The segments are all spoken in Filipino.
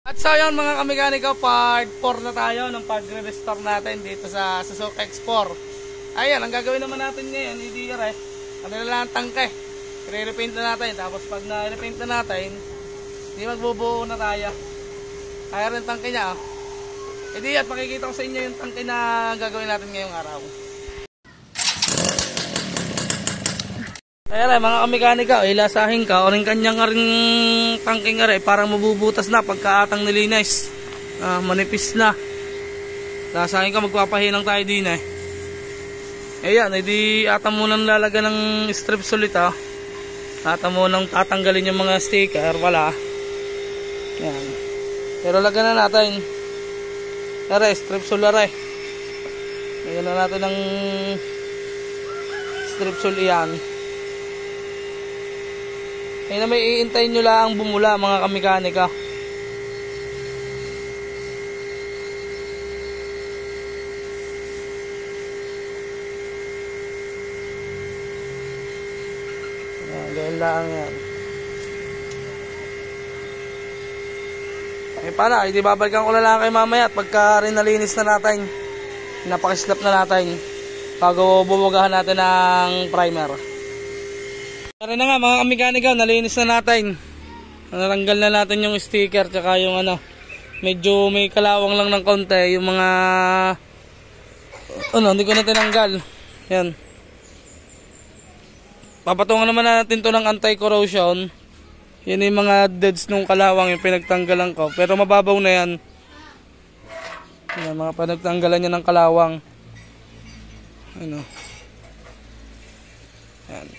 At so yun mga kamekaniko, part 4 na tayo ng pag-restore natin dito sa Suzuki X4. Ayan, ang gagawin naman natin ngayon, hindi rin, ano na lang ang tangke. I-repaint na natin, tapos pag na-repaint na natin, hindi magbubuo na tayo. Kaya rin tangke niya. Hindi at makikita ko sa inyo yung tangke na gagawin natin ngayong araw. Ayan mga kamekanika, ilasahin ka, o rin kanyang ring tangke nga rin, parang mabubutas na pagkaatang nilinis. Manipis na. Lasahin ka, magpapahinang tayo din eh. Ayan, edi ata munang lalagyan ng strip sulit ha. Ata munang tatanggalin yung mga sticker, wala. Ayan. Pero lagyan na natin. Aray, strip sulit aray. Lagyan na natin ng strip sulit yan. Ayun na, may iintayin nyo lang bumula mga kamekanika. Ganyan lang yan. Eh para, hindi babalikan ko na lang kay mamaya at pagka rin nalinis na natin, napakislap na natin bago bumugahan natin ng primer. Tara na nga mga kamekanika, nalinis na natin. Natanggal na natin yung sticker tsaka yung ano, medyo may kalawang lang ng konti yung mga hindi ko na tinanggal. Yan. Papatungan naman natin to ng anti-corrosion. Yan yung mga deads nung kalawang yung pinagtanggalan ko, pero mababaw na yan. Yan, mga pinagtanggalan niya ng kalawang. Ano.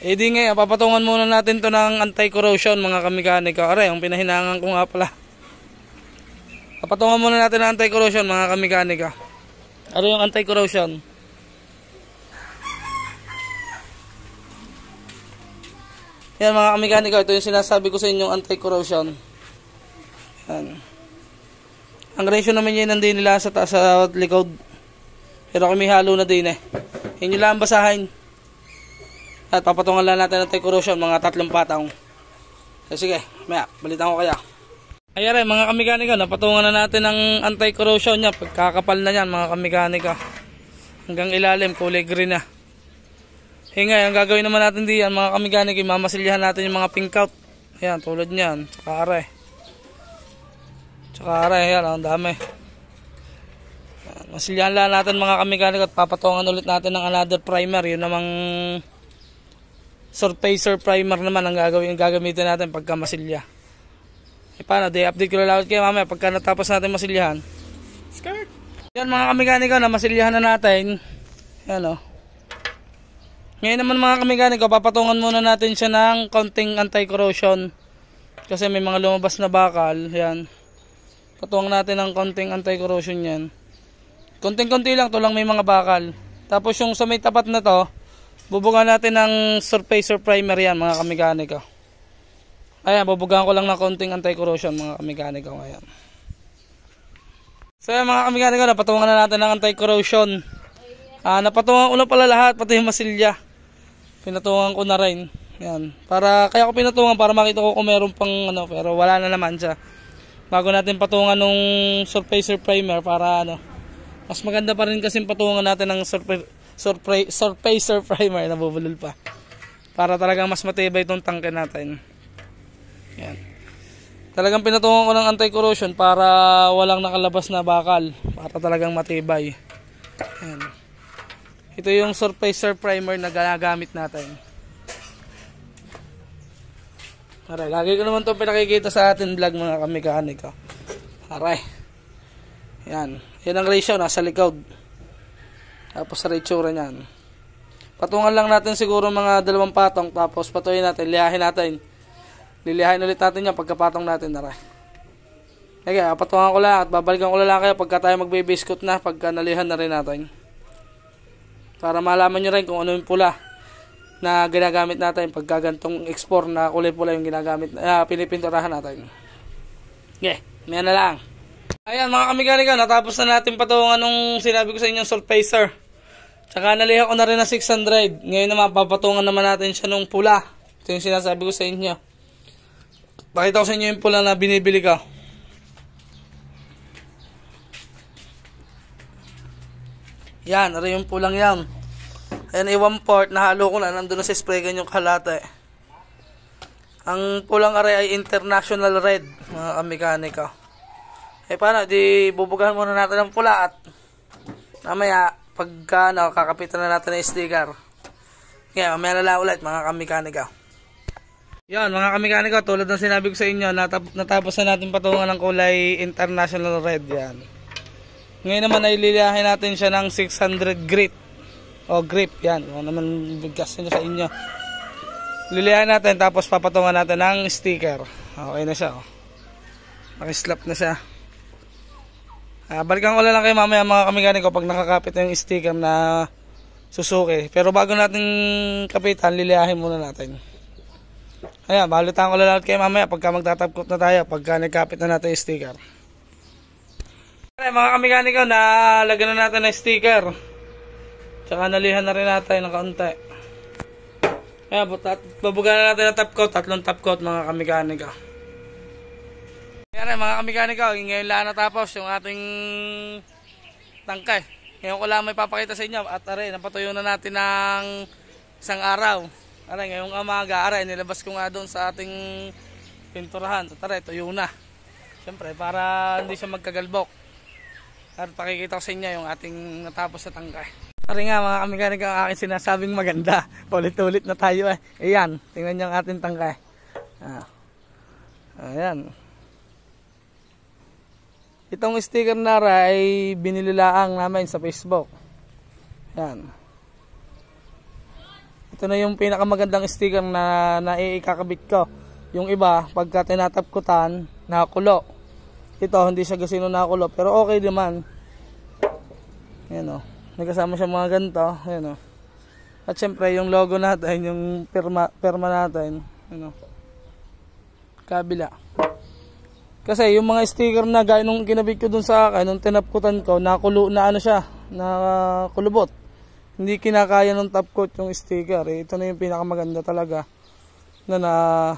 Eh di ngayon, papatungan muna natin to ng anti-corrosion mga kamekanika. Aray, ang pinahinangan ko nga pala. Papatungan muna natin ng anti-corrosion mga kamekanika. Ano yung anti-corrosion? Yan mga kamekanika, ito yung sinasabi ko sa inyong anti-corrosion. Yan. Ang ratio naman yun nandun nila sa taas sa likod. Pero kami halo na din eh. Yun yung lang basahin. At papatungan lang natin ng anti-corrosion mga 3 patong. Sige, maya, balitan ko kaya. Ayan rin mga kamekanika, napatungan na natin ng anti-corrosion niya. Pagkakapal na yan mga kamekanika. Hanggang ilalim, kulay green na. Ngayon, ang gagawin naman natin diyan mga kamekanika, mamasilyahan natin yung mga pink out. Ayan, tulad niyan. Tsaka aray. Tsaka aray, ayan, ang dami. Masilyahan lang natin mga kamekanika at papatungan ulit natin ng another primer. Yun namang surfacer primer naman ang gagamitin natin pagka masilya. E paano, update ko lang kayo mamaya pagka natapos natin masilyahan. Skirt! Yan mga kamekanika, na masilyahan na natin. Yan o. Ngayon naman mga kamekanika, papatungan muna natin siya ng konting anti-corrosion. Kasi may mga lumabas na bakal. Yan. Patungan natin ng konting anti-corrosion yan. Konting-konti lang, to lang may mga bakal. Tapos yung sa may tapat na to, bubugan natin ng surfacer primer yan mga kamekanika. Ayan, bubugan ko lang ng konting anti-corrosion mga kamekanika ngayon. So yan mga kamekanika, napatungan na natin ng anti-corrosion. Napatungan ko na pala lahat, pati yung masilya. Pinatungan ko na rin. Yan. Kaya ko pinatungan para makita ko kung meron pang pero wala na naman siya. Bago natin patungan nung surfacer primer para mas maganda pa rin kasi patungan natin ng surfacer primer, nabubulol pa. Para talagang mas matibay itong tangke natin. Yan. Talagang pinatungan ko ng anti-corrosion para walang nakalabas na bakal. Para talagang matibay. Yan. Ito yung surfacer primer na ginagamit natin. Aray, lagi ko naman itong pinakikita sa atin vlog mga kamekanika. Aray. Yan. Yan ang ratio, nasa likod. Tapos sa retsura niyan. Patungan lang natin siguro mga 2 patong. Tapos patuloy natin, lihahin natin. Lilihain ulit natin yan pagkapatong natin. Aray. Okay, patungan ko lang at babalikan ko lang kayo pagka tayo magbe-base coat na. Pagka nalihan na rin natin. Para malaman nyo rin kung ano yung pula na ginagamit natin pagka gantong X4 na kulay pula yung ginagamit, pinipinturahan natin. Okay, may na lang. Ayan mga kamekanika, natapos na natin patungan nung sinabi ko sa inyong surfacer. Tsaka naliha ko na rin na 600. Ngayon naman papatungan naman natin siya nung pula. Ito yung sinasabi ko sa inyo. Pakita ko sa inyo yung pula na binibili ko. Yan, ari yung pulang yan. Ayan ay 1/4, nahalo ko na, nandun na sa spray gun yung kalate. Ang pulang ari ay International Red, mga kamekanika. Paano, di bubugahan muna natin ng pula at mamaya, pagka kakakapitan na natin ng sticker. Kaya mamaya na ulit mga kamekanika. Yan mga kamekanika, tulad ng sinabi ko sa inyo, natapos na natin patungan ng kulay International Red yan. Ngayon naman ay liliyahin natin siya ng 600 grit o grip yan. O naman bigkas nyo sa inyo. Liliyahin natin tapos papatungan natin ng sticker. Okay na siya. Nakislap na siya. Balikan ko lang kayo mamaya mga kamekanika pag nakakapit na yung sticker na Suzuki. Pero bago natin kapitan, liliyahin muna natin. Ayan, balitaan ko lang kayo mamaya pagka magtatapkot na tayo, pagka nagkapit na natin yung sticker. Mga kamekanika, nalagyan na natin ng sticker. Tsaka nalihan na rin natin ng kaunti. Ayan, babugan na natin ng top coat, 3 top coat mga kamekanika. Ayan mga kamekanika, ngayon lang natapos yung ating tangkay. Ngayon ko lang may papakita sa inyo at aray, napatuyo na natin ng isang araw. Aray, ngayong umaga, aray, nilabas ko nga doon sa ating pinturahan. At aray, tuyo na. Siyempre, para hindi siya magkagalbok. At pakikita ko sa inyo yung ating natapos na tangkay. Aray nga mga kamekanika, ang aking sinasabing maganda. Ulit-ulit na tayo eh. Ayan, tingnan nyo ang ating tangkay. Ayan. Itong sticker na ay binililaang namin sa Facebook. Ayan. Ito na yung pinakamagandang sticker na naiikakabit ko. Yung iba, pagka tinatapkutan, nakakulo. Ito, hindi siya gasino nakakulo, pero okay naman. Ayan o. Nagkasama siya mga ganito. Ayan o. At syempre, yung logo natin, yung perma natin. Ayan o. Kabila. Kasi yung mga sticker na gaya nung kinabit ko dun sa akin, nung tinapkutan ko, nakulo na ano siya, nakulubot. Hindi kinakaya ng top coat yung sticker. Ito na yung pinakamaganda talaga na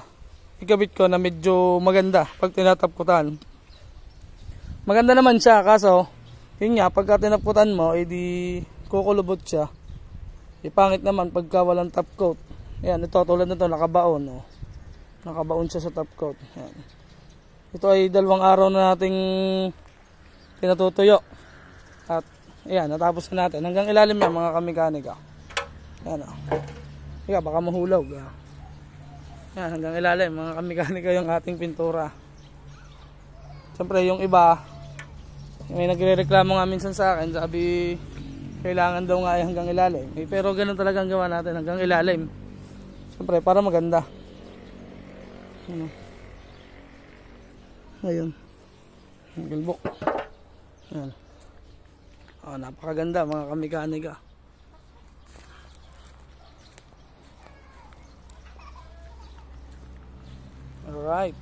ikabit ko na medyo maganda pag tinatapkutan. Maganda naman siya, kaso yun nga, pagka tinapkutan mo, edi kukulubot siya. Ipangit naman pagka walang top coat. Ayan, ito tulad nito, nakabaon. Oh. Nakabaon siya sa top coat. Ayan. Ito ay 2 araw na nating pinatutuyo. At ayan, natapos na natin. Hanggang ilalim yan mga kamekanika. Ayan o. Ika, baka mahulog. Ayan, hanggang ilalim mga kamekanika yung ating pintura. Siyempre yung iba, may nagre-reklamo nga minsan sa akin. Sabi, kailangan daw nga ay hanggang ilalim. Pero ganun talaga ang gawa natin, hanggang ilalim. Siyempre, para maganda. Ano? Ayun. Galbok. Ayan. Napakaganda mga kamekanika. Alright.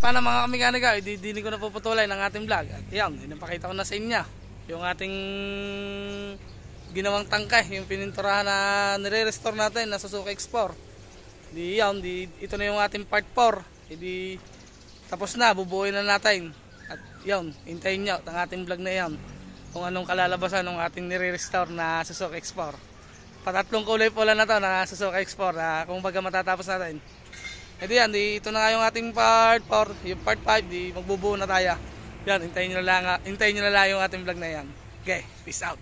Paano mga kamekanika, hindi ko na puputuloy ng ating vlog. At yan, napakita ko na sa inyo yung ating ginawang tangkay, yung pininturahan na nire-restore natin na Suzuki X4. Ito na yung ating part 4. Tapos na, bubuoy na natin. At yun, hintayin nyo ang ating vlog na yan kung anong kalalabasan ng ating nire-restore na Suzuki X4. Patatlong kulay pula na to na Suzuki X4 na kung baga matatapos natin. Ito na nga yung ating part 4. Yung part 5, magbubuo na tayo. Yan, hintayin nyo na lang yung ating vlog na yan. Okay, peace out.